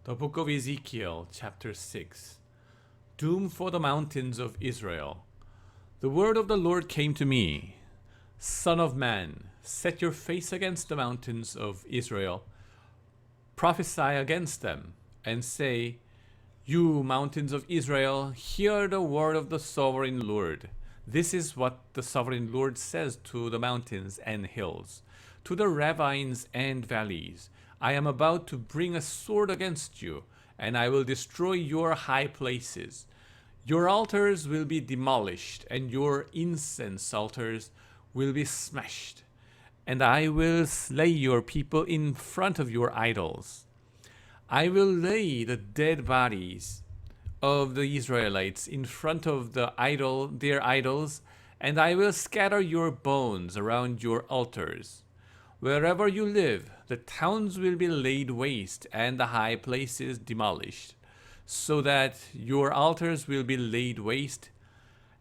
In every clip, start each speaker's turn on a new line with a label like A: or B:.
A: The book of Ezekiel, chapter 6. Doom for the mountains of Israel. The word of the Lord came to me. Son of man, set your face against the mountains of Israel. Prophesy against them, and say, You mountains of Israel, hear the word of the sovereign Lord. This is what the sovereign Lord says to the mountains and hills, to the ravines and valleys. I am about to bring a sword against you, and I will destroy your high places. Your altars will be demolished, and your incense altars will be smashed. And I will slay your people in front of your idols. I will lay the dead bodies of the Israelites in front of their idols, and I will scatter your bones around your altars. Wherever you live, the towns will be laid waste and the high places demolished, so that your altars will be laid waste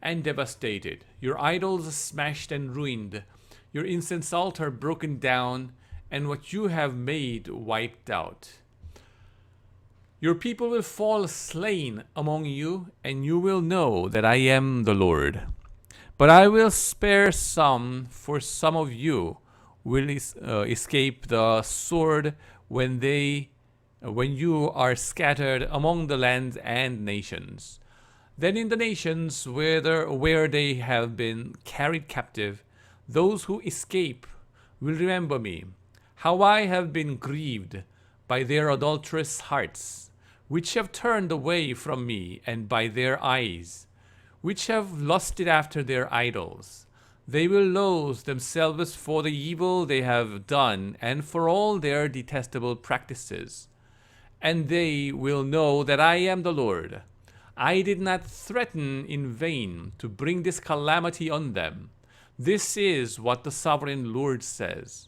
A: and devastated, your idols smashed and ruined, your incense altar broken down, and what you have made wiped out. Your people will fall slain among you, and you will know that I am the Lord. But I will spare some, for some of you will escape the sword when you are scattered among the lands and nations. Then in the nations where they have been carried captive, those who escape will remember me, how I have been grieved by their adulterous hearts, which have turned away from me, and by their eyes, which have lusted after their idols. They will loathe themselves for the evil they have done and for all their detestable practices. And they will know that I am the Lord. I did not threaten in vain to bring this calamity on them. This is what the sovereign Lord says.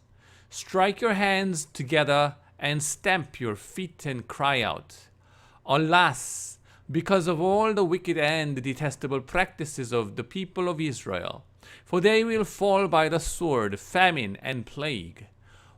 A: Strike your hands together and stamp your feet and cry out. Alas, because of all the wicked and detestable practices of the people of Israel, for they will fall by the sword, famine, and plague.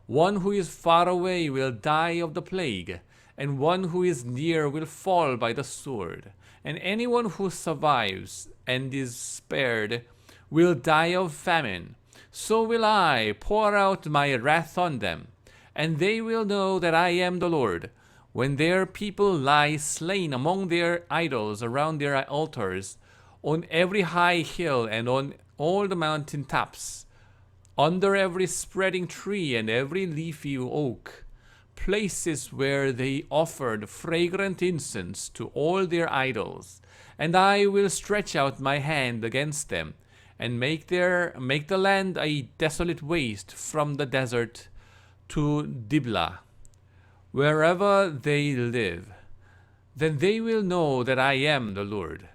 A: One who is far away will die of the plague, and one who is near will fall by the sword. And anyone who survives and is spared will die of famine. So will I pour out my wrath on them, and they will know that I am the Lord. When their people lie slain among their idols around their altars, on every high hill and on all the mountain tops, under every spreading tree and every leafy oak, places where they offered fragrant incense to all their idols, and I will stretch out my hand against them, and make the land a desolate waste from the desert to Diblah, wherever they live. Then they will know that I am the Lord.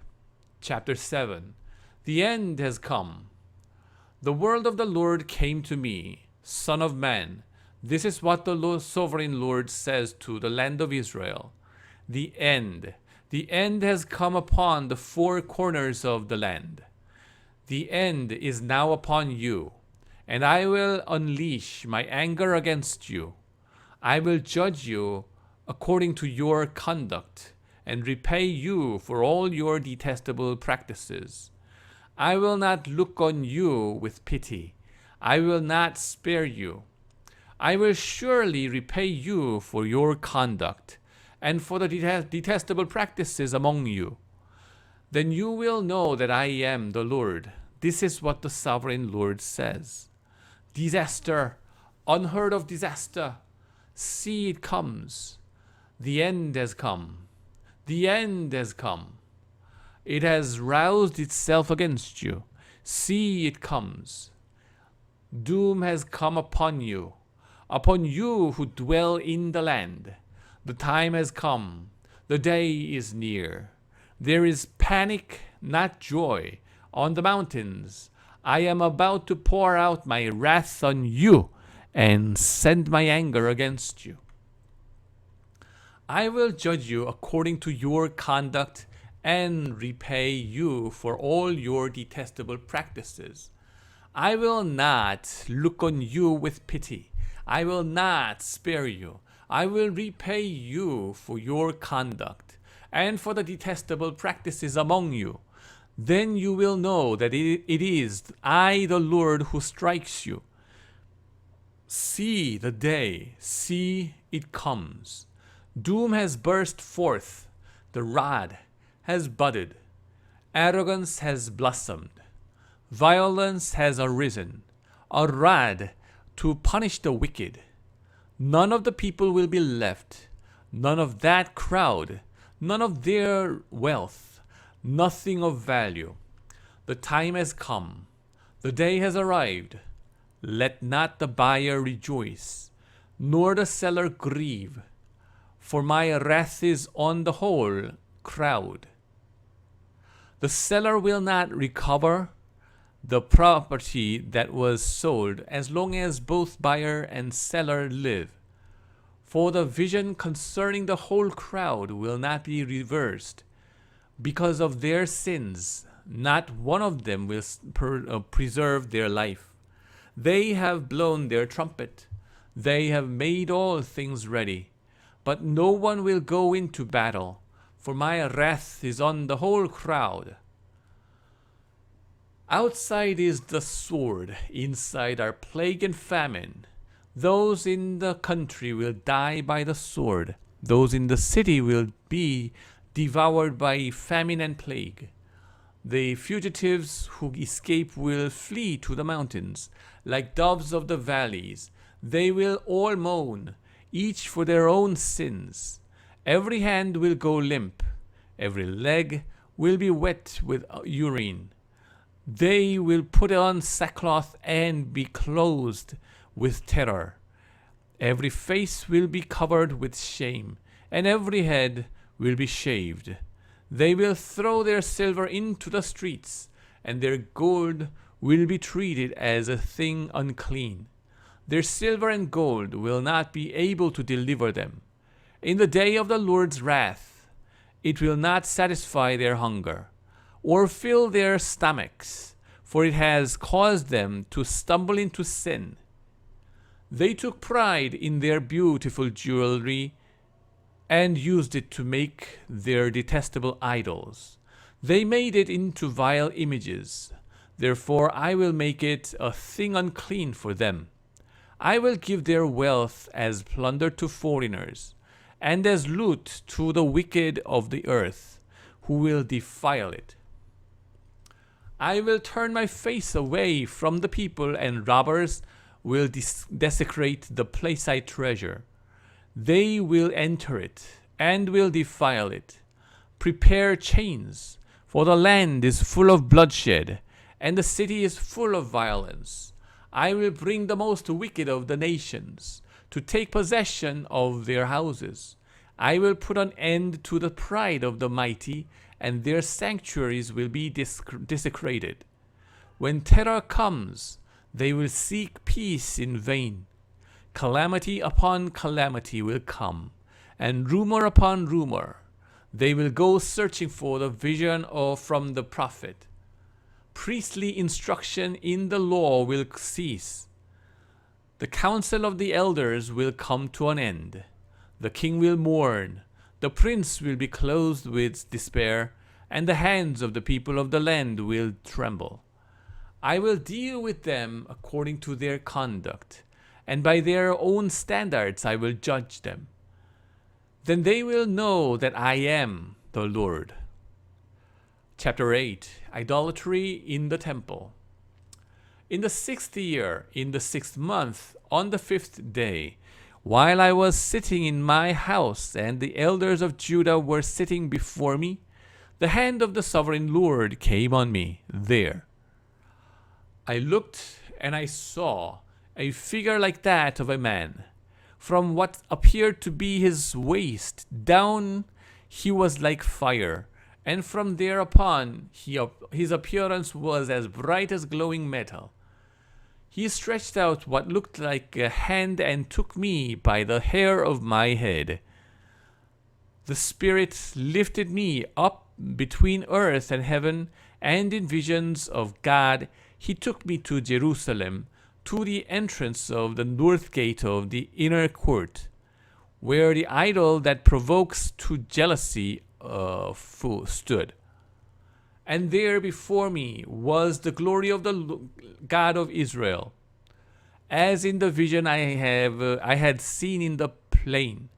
A: Chapter 7. The end has come. The word of the Lord came to me, Son of man, this is what the sovereign Lord says to the land of Israel. The end has come upon the four corners of the land. The end is now upon you, and I will unleash my anger against you. I will judge you according to your conduct, and repay you for all your detestable practices. I will not look on you with pity. I will not spare you. I will surely repay you for your conduct and for the detestable practices among you. Then you will know that I am the Lord. This is what the sovereign Lord says. Disaster, unheard of disaster. See, it comes. The end has come. The end has come. It has roused itself against you. See, it comes. Doom has come upon you who dwell in the land. The time has come. The day is near. There is panic, not joy, on the mountains. I am about to pour out my wrath on you and send my anger against you. I will judge you according to your conduct and repay you for all your detestable practices. I will not look on you with pity. I will not spare you. I will repay you for your conduct and for the detestable practices among you. Then you will know that it is I, the Lord, who strikes you. See the day, see it comes. Doom has burst forth, the rod has budded, arrogance has blossomed, violence has arisen, a rod to punish the wicked. None of the people will be left, none of that crowd, none of their wealth, nothing of value. The time has come, the day has arrived. Let not the buyer rejoice, nor the seller grieve, for my wrath is on the whole crowd. The seller will not recover the property that was sold as long as both buyer and seller live. For the vision concerning the whole crowd will not be reversed. Because of their sins, not one of them will preserve their life. They have blown their trumpet. They have made all things ready. But no one will go into battle, for my wrath is on the whole crowd. Outside is the sword, inside are plague and famine. Those in the country will die by the sword. Those in the city will be devoured by famine and plague. The fugitives who escape will flee to the mountains. Like doves of the valleys, they will all moan, each for their own sins. Every hand will go limp. Every leg will be wet with urine. They will put on sackcloth and be clothed with terror. Every face will be covered with shame, and every head will be shaved. They will throw their silver into the streets, and their gold will be treated as a thing unclean. Their silver and gold will not be able to deliver them. In the day of the Lord's wrath, it will not satisfy their hunger, or fill their stomachs, for it has caused them to stumble into sin. They took pride in their beautiful jewelry and used it to make their detestable idols. They made it into vile images. Therefore I will make it a thing unclean for them. I will give their wealth as plunder to foreigners, and as loot to the wicked of the earth, who will defile it. I will turn my face away from the people, and robbers will desecrate the place I treasure. They will enter it, and will defile it. Prepare chains, for the land is full of bloodshed, and the city is full of violence. I will bring the most wicked of the nations to take possession of their houses. I will put an end to the pride of the mighty, and their sanctuaries will be desecrated. When terror comes, they will seek peace in vain. Calamity upon calamity will come, and rumor upon rumor. They will go searching for the vision from the prophet. Priestly instruction in the law will cease. The counsel of the elders will come to an end. The king will mourn. The prince will be clothed with despair, and the hands of the people of the land will tremble. I will deal with them according to their conduct, and by their own standards I will judge them. Then they will know that I am the Lord. Chapter 8. Idolatry in the Temple. In the 6th year, in the 6th month, on the 5th day, while I was sitting in my house and the elders of Judah were sitting before me, the hand of the sovereign Lord came on me there. I looked and I saw a figure like that of a man. From what appeared to be his waist down, he was like fire, and from thereupon his appearance was as bright as glowing metal. He stretched out what looked like a hand and took me by the hair of my head. The Spirit lifted me up between earth and heaven, and in visions of God he took me to Jerusalem, to the entrance of the north gate of the inner court. where the idol that provokes to jealousy stood. And there before me was the glory of the God of Israel, as in the vision I had seen in the plain.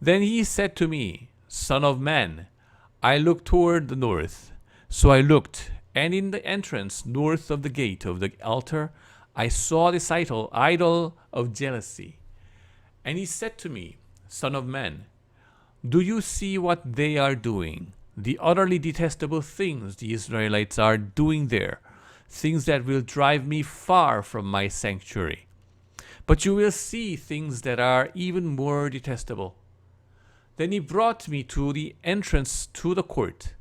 A: Then he said to me, Son of man, I looked toward the north. So I looked, and in the entrance north of the gate of the altar, I saw this idol of jealousy. And he said to me, Son of man, do you see what they are doing? The utterly detestable things the Israelites are doing there, things that will drive me far from my sanctuary. But you will see things that are even more detestable. Then he brought me to the entrance to the court.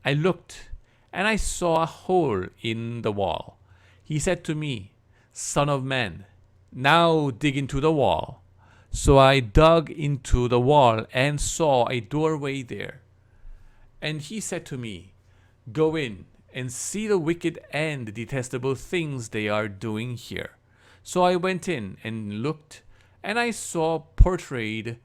A: I looked, and I saw a hole in the wall. He said to me, Son of man, now dig into the wall. So I dug into the wall and saw a doorway there. And he said to me, Go in and see the wicked and detestable things they are doing here. So I went in and looked, and I saw portrayed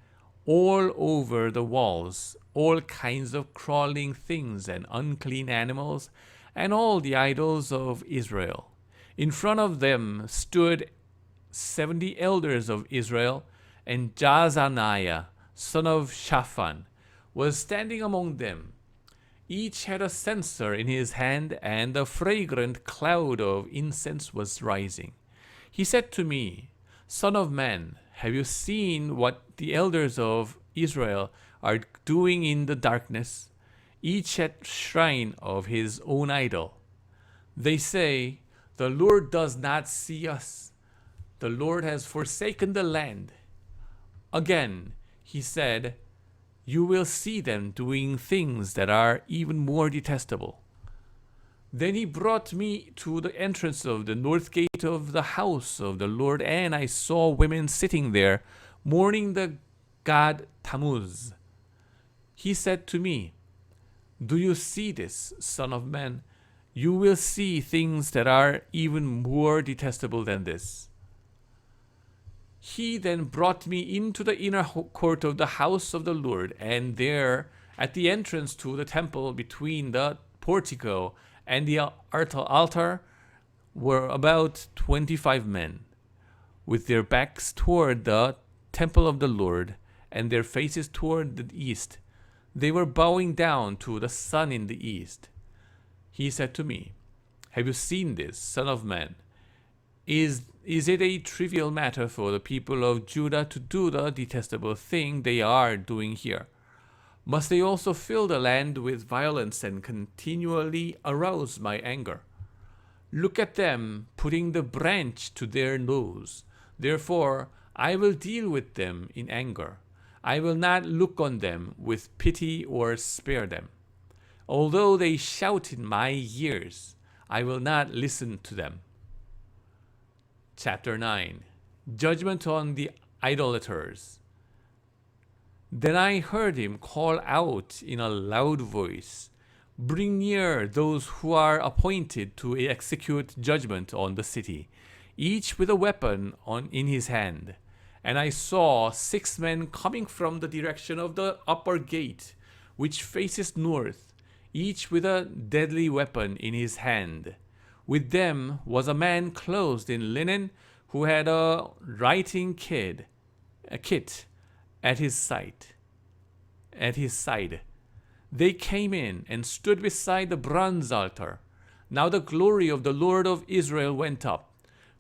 A: all over the walls all kinds of crawling things and unclean animals, and all the idols of Israel. In front of them stood 70 elders of Israel, and Jazaniah, son of Shaphan, was standing among them. Each had a censer in his hand, and a fragrant cloud of incense was rising. He said to me, Son of man, have you seen what the elders of Israel are doing in the darkness, each at shrine of his own idol? They say, The Lord does not see us. The Lord has forsaken the land. Again, he said, You will see them doing things that are even more detestable. Then he brought me to the entrance of the north gate of the house of the Lord, and I saw women sitting there, mourning the god Tammuz. He said to me, Do you see this, son of man? You will see things that are even more detestable than this. He then brought me into the inner court of the house of the Lord, and there, at the entrance to the temple between the portico and the altar, were about 25 men, with their backs toward the temple of the Lord and their faces toward the east. They were bowing down to the sun in the east. He said to me, Have you seen this, son of man? Is it a trivial matter for the people of Judah to do the detestable thing they are doing here? Must they also fill the land with violence and continually arouse my anger? Look at them putting the branch to their nose. Therefore, I will deal with them in anger. I will not look on them with pity or spare them. Although they shout in my ears, I will not listen to them. Chapter 9. Judgment on the Idolaters. Then I heard him call out in a loud voice, Bring near those who are appointed to execute judgment on the city, each with a weapon in his hand. And I saw 6 men coming from the direction of the upper gate, which faces north, each with a deadly weapon in his hand. With them was a man clothed in linen, who had a writing kit at his side. They came in and stood beside the bronze altar. Now the glory of the Lord of Israel went up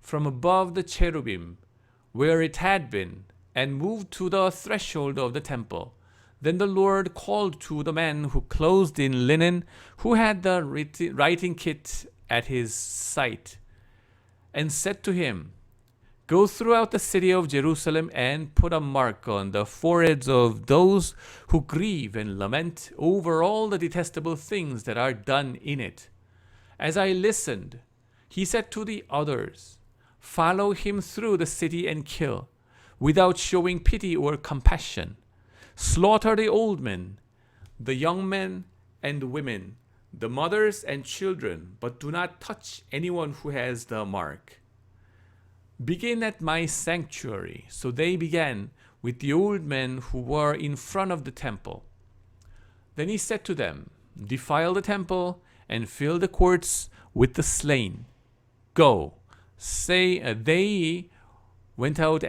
A: from above the cherubim, where it had been, and moved to the threshold of the temple. Then the Lord called to the man who clothed in linen, who had the writing kit at his side, and said to him, Go throughout the city of Jerusalem and put a mark on the foreheads of those who grieve and lament over all the detestable things that are done in it. As I listened, he said to the others, Follow him through the city and kill, without showing pity or compassion. Slaughter the old men, the young men and women, the mothers and children, but do not touch anyone who has the mark. Begin at my sanctuary. So they began with the old men who were in front of the temple. Then he said to them, defile the temple and fill the courts with the slain. Go. They went out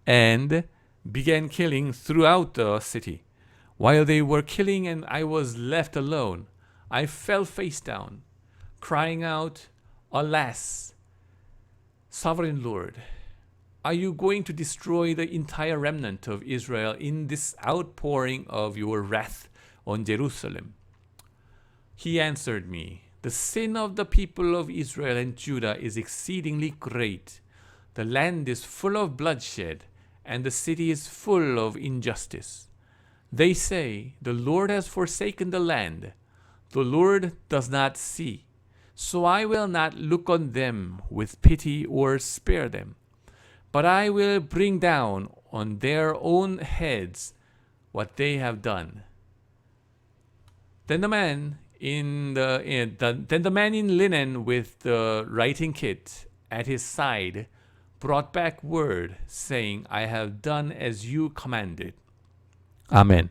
A: and began killing throughout the city. While they were killing and I was left alone, I fell face down, crying out, Alas, Sovereign Lord, are you going to destroy the entire remnant of Israel in this outpouring of your wrath on Jerusalem? He answered me, the sin of the people of Israel and Judah is exceedingly great. The land is full of bloodshed, and the city is full of injustice. They say, the Lord has forsaken the land. The Lord does not see. So I will not look on them with pity or spare them. But I will bring down on their own heads what they have done. Then the man in linen with the writing kit at his side brought back word, saying, I have done as you commanded. Amen.